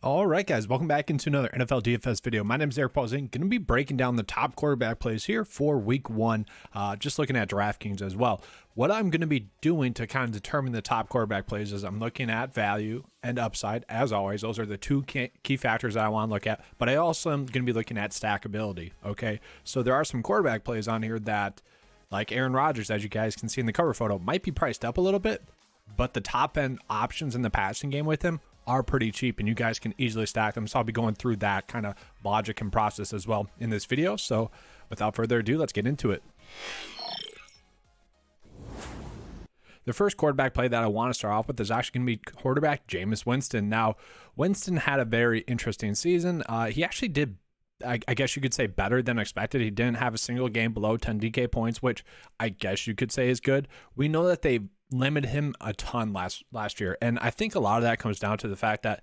All right, guys, welcome back into another NFL DFS video. My name is Eric Paulson. Going to be breaking down the top quarterback plays here for week one, just looking at DraftKings as well. What I'm going to be doing to kind of determine the top quarterback plays is I'm looking at value and upside. As always, those are the two key factors that I want to look at, but I also am going to be looking at stackability, okay? So there are some quarterback plays on here that, like Aaron Rodgers, as you guys can see in the cover photo, might be priced up a little bit, but the top end options in the passing game with him are pretty cheap, and you guys can easily stack them. So I'll be going through that kind of logic and process as well in this video. So without further ado, let's get into it. The first quarterback play that I want to start off with is actually going to be quarterback Jameis Winston. Now, Winston had a very interesting season. He actually did, I guess you could say, better than expected. He didn't have a single game below 10 DK points, which I guess you could say is good. We know that they limited him a ton last year, and I think a lot of that comes down to the fact that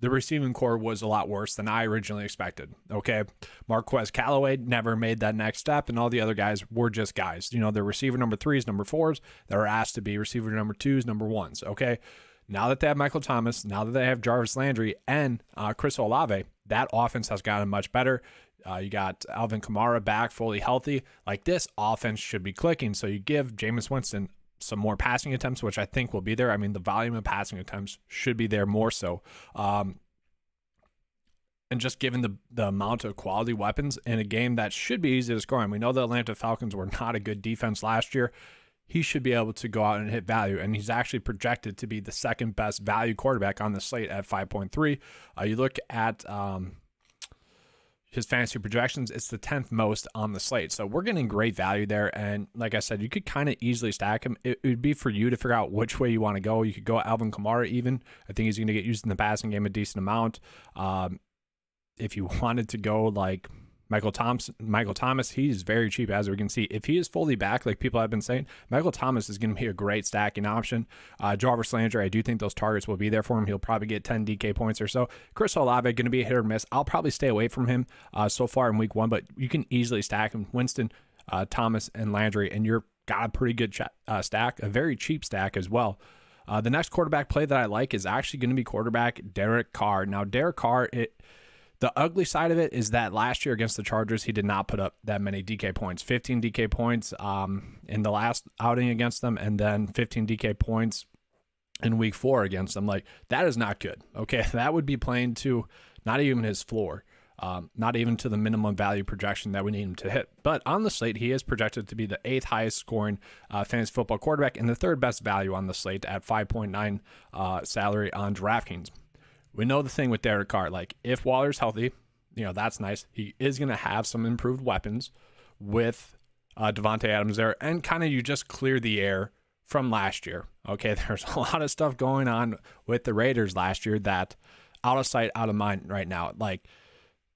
the receiving core was a lot worse than I originally expected. Okay, Marquis Brown never made that next step, and all the other guys were just guys. You know, they're receiver number 3s, number 4s that are asked to be receiver number 2s, number 1s. Okay, now that they have Michael Thomas, now that they have Jarvis Landry and Chris Olave, that offense has gotten much better. You got Alvin Kamara back fully healthy. Like, this offense should be clicking. So you give Jameis Winston some more passing attempts, which I think will be there. I mean, the volume of passing attempts should be there more so. And just given the amount of quality weapons in a game that should be easy to score. And we know the Atlanta Falcons were not a good defense last year. He should be able to go out and hit value. And he's actually projected to be the second best value quarterback on the slate at 5.3. You look at his fantasy projections, it's the 10th most on the slate. So we're getting great value there. And like I said, you could kind of easily stack him. It would be for you to figure out which way you want to go. You could go Alvin Kamara even. I think he's going to get used in the passing game a decent amount. If you wanted to go like Michael Thomas, he's very cheap, as we can see. If he is fully back, like people have been saying, Michael Thomas is going to be a great stacking option. Jarvis Landry, I do think those targets will be there for him. He'll probably get 10 DK points or so. Chris Olave, going to be a hit or miss. I'll probably stay away from him so far in week one, but you can easily stack him. Winston, Thomas, and Landry, and you're got a pretty good stack, a very cheap stack as well. The next quarterback play that I like is actually going to be quarterback Derek Carr. Now, Derek Carr, the ugly side of it is that last year against the Chargers, he did not put up that many DK points. 15 DK points in the last outing against them, and then 15 DK points in week 4 against them. Like, that is not good. Okay, that would be playing to not even his floor, not even to the minimum value projection that we need him to hit. But on the slate, he is projected to be the 8th highest scoring fantasy football quarterback and the 3rd best value on the slate at 5.9 salary on DraftKings. We know the thing with Derek Carr, like, if Waller's healthy, you know, that's nice. He is going to have some improved weapons with Devontae Adams there, and kind of you just clear the air from last year. Okay, there's a lot of stuff going on with the Raiders last year that out of sight, out of mind right now. Like,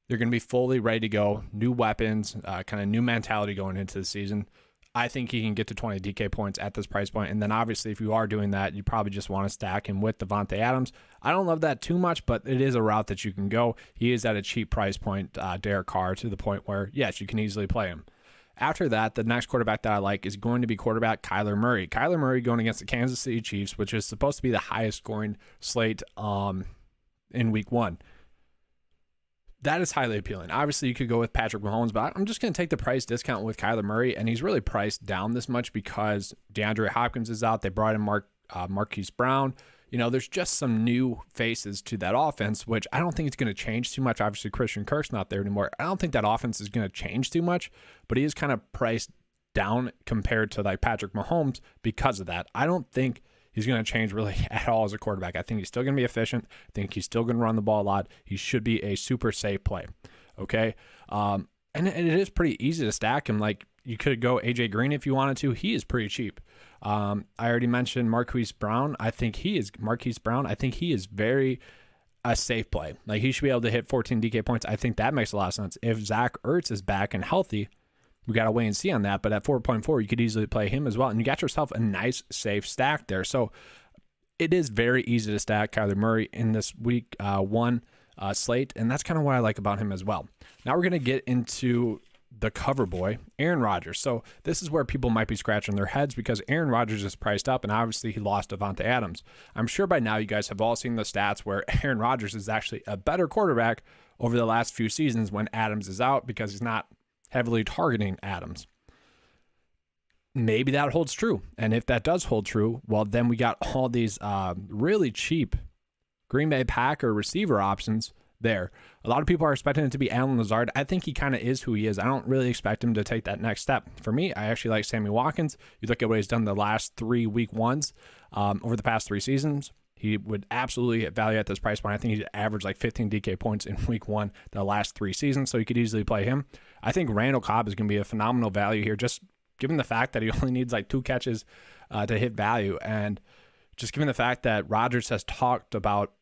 they're going to be fully ready to go, new weapons, kind of new mentality going into the season. I think he can get to 20 DK points at this price point. And then obviously if you are doing that, you probably just want to stack him with Devontae Adams. I don't love that too much, but it is a route that you can go. He is at a cheap price point, Derek Carr, to the point where, yes, you can easily play him. After that, the next quarterback that I like is going to be quarterback Kyler Murray. Kyler Murray going against the Kansas City Chiefs, which is supposed to be the highest scoring slate in week 1. That is highly appealing. Obviously, you could go with Patrick Mahomes, but I'm just going to take the price discount with Kyler Murray, and he's really priced down this much because DeAndre Hopkins is out. They brought in Marquis Brown. You know, there's just some new faces to that offense, which I don't think it's going to change too much. Obviously, Christian Kirk's not there anymore. I don't think that offense is going to change too much, but he is kind of priced down compared to like Patrick Mahomes because of that. I don't think he's going to change really at all as a quarterback. I think he's still going to be efficient. I think he's still going to run the ball a lot. He should be a super safe play. Okay. And it is pretty easy to stack him. Like, you could go AJ Green if you wanted to. He is pretty cheap. I already mentioned Marquis Brown. I think he is very a safe play. Like, he should be able to hit 14 DK points. I think that makes a lot of sense. If Zach Ertz is back and healthy, we got to wait and see on that, but at 4.4, you could easily play him as well, and you got yourself a nice, safe stack there. So it is very easy to stack Kyler Murray in this week 1 slate, and that's kind of what I like about him as well. Now we're going to get into the cover boy, Aaron Rodgers. So this is where people might be scratching their heads because Aaron Rodgers is priced up, and obviously he lost Davante Adams. I'm sure by now you guys have all seen the stats where Aaron Rodgers is actually a better quarterback over the last few seasons when Adams is out because he's not heavily targeting Adams. Maybe that holds true. And if that does hold true, well, then we got all these really cheap Green Bay Packer receiver options there. A lot of people are expecting it to be Allen Lazard. I think he kind of is who he is. I don't really expect him to take that next step. For me, I actually like Sammy Watkins. You look at what he's done the last 3 week ones over the past 3 seasons. He would absolutely get value at this price point. I think he's averaged like 15 DK points in week 1 the last 3 seasons, so you could easily play him. I think Randall Cobb is going to be a phenomenal value here, just given the fact that he only needs like 2 catches to hit value, and just given the fact that Rodgers has talked about,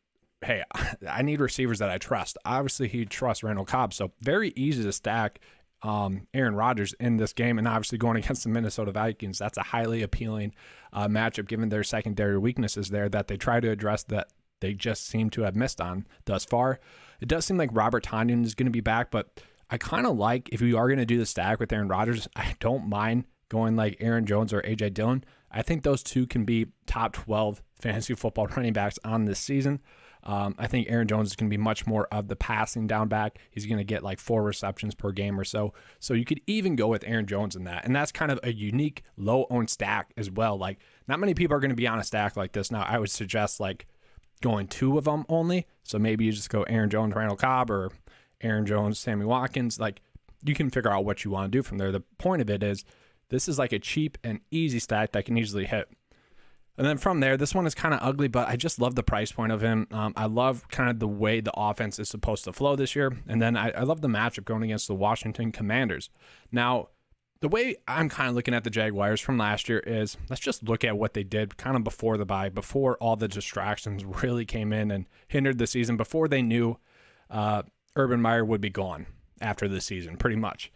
hey, I need receivers that I trust. Obviously, he trusts Randall Cobb, so very easy to stack Aaron Rodgers in this game, and obviously going against the Minnesota Vikings, that's a highly appealing matchup given their secondary weaknesses there that they try to address that they just seem to have missed on thus far. It does seem like Robert Tonyan is going to be back, but I kind of like, if you are going to do the stack with Aaron Rodgers, I don't mind going like Aaron Jones or A.J. Dillon. I think those two can be top 12 fantasy football running backs on this season. I think Aaron Jones is going to be much more of the passing down back. He's going to get like 4 receptions per game or so. So you could even go with Aaron Jones in that. And that's kind of a unique low-owned stack as well. Like, not many people are going to be on a stack like this. Now, I would suggest like going 2 of them only. So maybe you just go Aaron Jones, Randall Cobb, or Aaron Jones, Sammy Watkins. Like, you can figure out what you want to do from there. The point of it is this is like a cheap and easy stack that can easily hit. And then from there, this one is kind of ugly, but I just love the price point of him. I love kind of the way the offense is supposed to flow this year. And then I love the matchup going against the Washington Commanders. Now, the way I'm kind of looking at the Jaguars from last year is, let's just look at what they did kind of before the bye, before all the distractions really came in and hindered the season, before they knew Urban Meyer would be gone after the season, pretty much.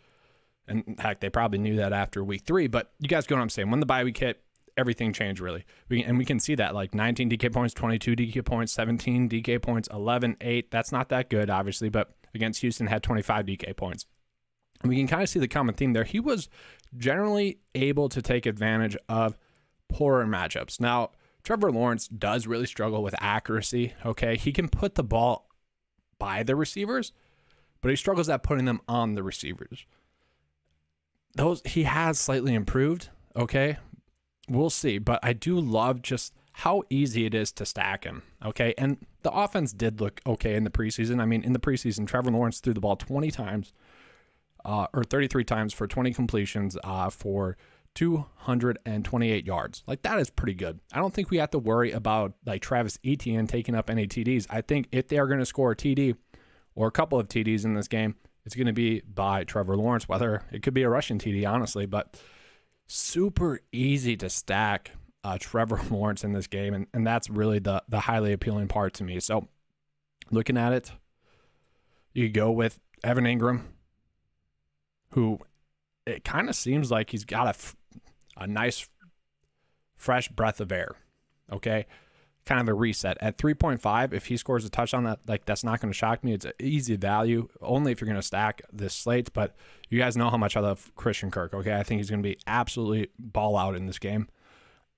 And heck, they probably knew that after week 3, but you guys get what I'm saying. When the bye week hit, everything changed really. We can see that, like 19 DK points, 22 DK points, 17 DK points, 11, 8. That's not that good, obviously, but against Houston had 25 DK points. And we can kind of see the common theme there. He was generally able to take advantage of poorer matchups. Now, Trevor Lawrence does really struggle with accuracy, okay? He can put the ball by the receivers, but he struggles at putting them on the receivers. He has slightly improved, okay? We'll see, but I do love just how easy it is to stack him, okay? And the offense did look okay in the preseason. I mean, in the preseason, Trevor Lawrence threw the ball 20 times, or 33 times for 20 completions for 228 yards. Like, that is pretty good. I don't think we have to worry about, like, Travis Etienne taking up any TDs. I think if they are going to score a TD or a couple of TDs in this game, it's going to be by Trevor Lawrence, whether it could be a rushing TD, honestly, but super easy to stack Trevor Lawrence in this game, and that's really the highly appealing part to me. So looking at it, you go with Evan Ingram, who it kind of seems like he's got a nice fresh breath of air, okay? Kind of a reset. At 3.5, if he scores a touchdown, that's not going to shock me. It's an easy value, only if you're going to stack this slate, but you guys know how much I love Christian Kirk, okay? I think he's going to be absolutely ball out in this game.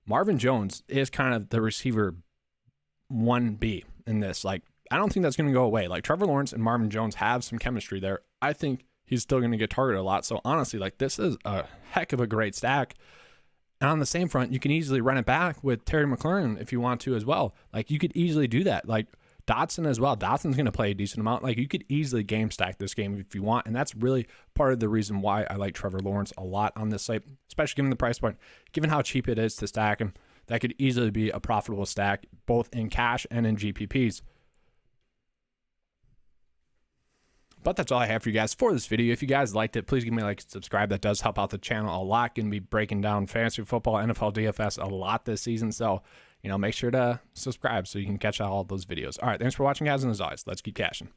Marvin Jones is kind of the receiver 1B in this. Like, I don't think that's going to go away. Like, Trevor Lawrence and Marvin Jones have some chemistry there. I think he's still going to get targeted a lot. So, honestly, like, this is a heck of a great stack. And on the same front, you can easily run it back with Terry McLaurin if you want to as well. Like, you could easily do that. Like, Dotson as well. Dotson's going to play a decent amount. Like, you could easily game stack this game if you want. And that's really part of the reason why I like Trevor Lawrence a lot on this site, especially given the price point. Given how cheap it is to stack him, that could easily be a profitable stack, both in cash and in GPPs. But that's all I have for you guys for this video. If you guys liked it, please give me a like and subscribe. That does help out the channel a lot. Going to be breaking down fantasy football, NFL DFS a lot this season. So, make sure to subscribe so you can catch all those videos. All right, thanks for watching, guys. And as always, let's keep cashing.